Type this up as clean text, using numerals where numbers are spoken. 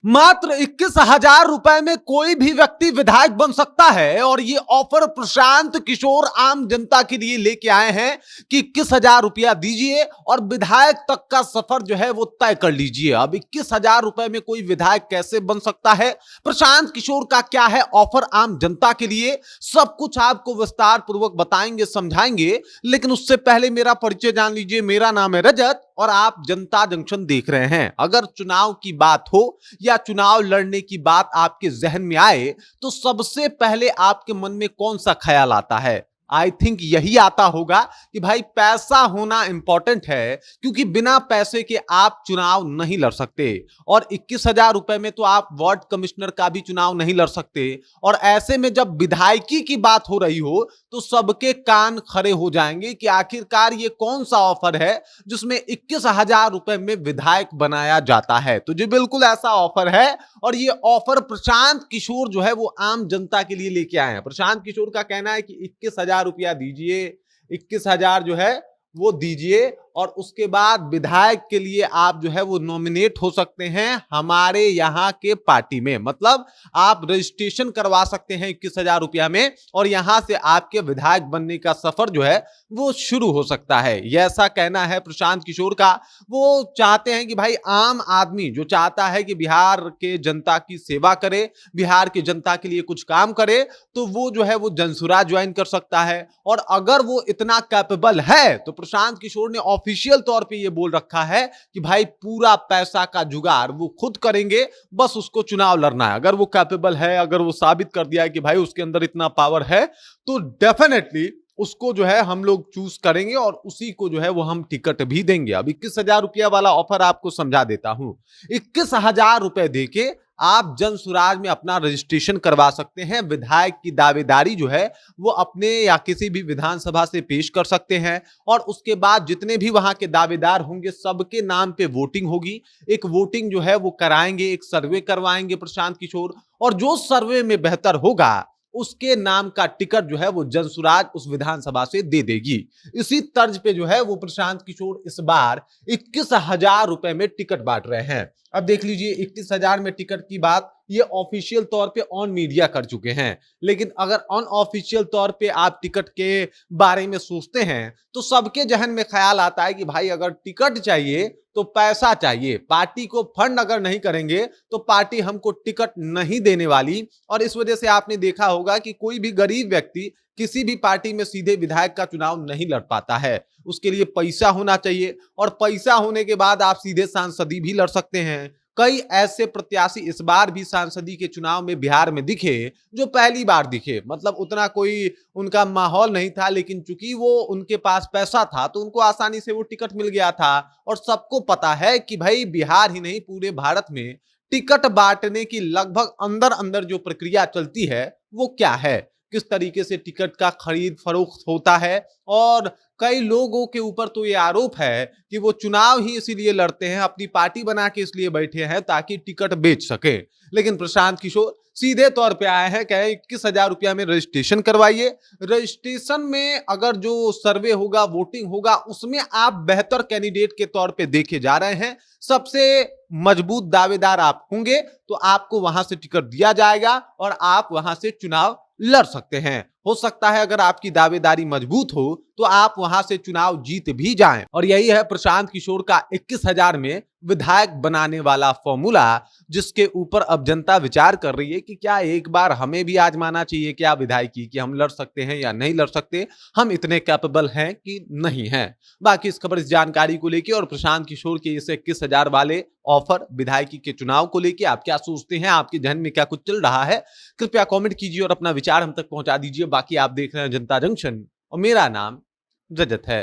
मात्र 21,000 रुपए में कोई भी व्यक्ति विधायक बन सकता है और ये ऑफर प्रशांत किशोर आम जनता के लिए लेके आए हैं कि 21,000 रुपया दीजिए और विधायक तक का सफर जो है वो तय कर लीजिए। अब 21,000 रुपए में कोई विधायक कैसे बन सकता है, प्रशांत किशोर का क्या है ऑफर आम जनता के लिए, सब कुछ आपको विस्तार पूर्वक बताएंगे, समझाएंगे। लेकिन उससे पहले मेरा परिचय जान लीजिए। मेरा नाम है रजत और आप जनता जंक्शन देख रहे हैं। अगर चुनाव की बात हो या चुनाव लड़ने की बात आपके जहन में आए तो सबसे पहले आपके मन में कौन सा ख्याल आता है? आई थिंक यही आता होगा कि भाई पैसा होना इंपॉर्टेंट है, क्योंकि बिना पैसे के आप चुनाव नहीं लड़ सकते। और 21,000 रुपए में तो आप वार्ड कमिश्नर का भी चुनाव नहीं लड़ सकते। और ऐसे में जब विधायकी की बात हो रही हो तो सबके कान खड़े हो जाएंगे कि आखिरकार ये कौन सा ऑफर है जिसमें 21,000 रुपए में विधायक बनाया जाता है। तो जी बिल्कुल ऐसा ऑफर है और ये ऑफर प्रशांत किशोर जो है वो आम जनता के लिए लेके आए हैं। प्रशांत किशोर का कहना है कि 21,000 रुपया दीजिए, 21,000 जो है वो दीजिए और उसके बाद विधायक के लिए आप जो है वो नॉमिनेट हो सकते हैं हमारे यहाँ के पार्टी में। मतलब आप रजिस्ट्रेशन करवा सकते हैं 21,000 रुपया में और यहां से आपके विधायक बनने का सफर जो है वो शुरू हो सकता है। यह ऐसा कहना है प्रशांत किशोर का। वो चाहते हैं कि भाई आम आदमी जो चाहता है कि बिहार के जनता की सेवा करे, बिहार की जनता के लिए कुछ काम करे, तो वो जो है वो जनसुराज ज्वाइन कर सकता है। और अगर वो इतना कैपेबल है तो प्रशांत किशोर ने ऑफिशियल तौर पे ये बोल रखा है कि भाई पूरा पैसा का जुगाड़ वो खुद करेंगे, बस उसको चुनाव लड़ना है। अगर वो कैपेबल है, अगर वो साबित कर दिया है कि भाई उसके अंदर इतना पावर है, तो डेफिनेटली उसको जो है हम लोग चूज करेंगे और उसी को जो है वो हम टिकट भी देंगे। अब 21,000 रुपया वाला ऑफर आपको समझा देता हूं। 21,000 रुपए देके आप जनसुराज में अपना रजिस्ट्रेशन करवा सकते हैं। विधायक की दावेदारी जो है वो अपने या किसी भी विधानसभा से पेश कर सकते हैं और उसके बाद जितने भी वहां के दावेदार होंगे सबके नाम पे वोटिंग होगी। एक वोटिंग जो है वो कराएंगे, एक सर्वे करवाएंगे प्रशांत किशोर, और जो सर्वे में बेहतर होगा उसके नाम का टिकट जो है वो जनसुराज उस विधानसभा से दे देगी। इसी तर्ज पे जो है वो प्रशांत किशोर इस बार 21,000 रुपए में टिकट बांट रहे हैं। अब देख लीजिए 21,000 में टिकट की बात ये ऑफिशियल तौर पे ऑन मीडिया कर चुके हैं। लेकिन अगर ऑन ऑफिशियल तौर पे आप टिकट के बारे में सोचते हैं तो सबके जहन में ख्याल आता है कि भाई अगर टिकट चाहिए तो पैसा चाहिए। पार्टी को फंड अगर नहीं करेंगे तो पार्टी हमको टिकट नहीं देने वाली। और इस वजह से आपने देखा होगा कि कोई भी गरीब व्यक्ति किसी भी पार्टी में सीधे विधायक का चुनाव नहीं लड़ पाता है। उसके लिए पैसा होना चाहिए और पैसा होने के बाद आप सीधे सांसदी भी लड़ सकते हैं। कई ऐसे प्रत्याशी इस बार भी सांसदी के चुनाव में बिहार में दिखे जो पहली बार दिखे। मतलब उतना कोई उनका माहौल नहीं था, लेकिन चूंकि वो उनके पास पैसा था तो उनको आसानी से वो टिकट मिल गया था। और सबको पता है कि भाई बिहार ही नहीं पूरे भारत में टिकट बांटने की लगभग अंदर अंदर जो प्रक्रिया चलती है वो क्या है, किस तरीके से टिकट का खरीद फरोख्त होता है। और कई लोगों के ऊपर तो ये आरोप है कि वो चुनाव ही इसीलिए लड़ते हैं, अपनी पार्टी बना के इसलिए बैठे हैं ताकि टिकट बेच सके। लेकिन प्रशांत किशोर सीधे तौर पे आए हैं, कहे 21,000 रुपया में रजिस्ट्रेशन करवाइए। रजिस्ट्रेशन में अगर जो सर्वे होगा, वोटिंग होगा, उसमें आप बेहतर कैंडिडेट के तौर पे देखे जा रहे हैं। सबसे मजबूत दावेदार आप होंगे तो आपको वहां से टिकट दिया जाएगा और आप वहां से चुनाव लड़ सकते हैं। हो सकता है अगर आपकी दावेदारी मजबूत हो तो आप वहां से चुनाव जीत भी जाएं। और यही है प्रशांत किशोर का 21,000 में विधायक बनाने वाला फॉर्मूला, जिसके ऊपर अब जनता विचार कर रही है कि क्या एक बार हमें भी आजमाना चाहिए क्या विधायकी, कि हम लड़ सकते हैं या नहीं लड़ सकते, हम इतने कैपेबल हैं कि नहीं हैं। बाकी इस खबर, इस जानकारी को लेकर और प्रशांत किशोर के इस 21,000 वाले ऑफर विधायकी के चुनाव को लेकर आप क्या सोचते हैं, आपके जहन में क्या कुछ चल रहा है, कृपया कमेंट कीजिए और अपना विचार हम तक पहुंचा दीजिए। बाकी आप देख रहे हैं जनता जंक्शन और मेरा नाम रजत है।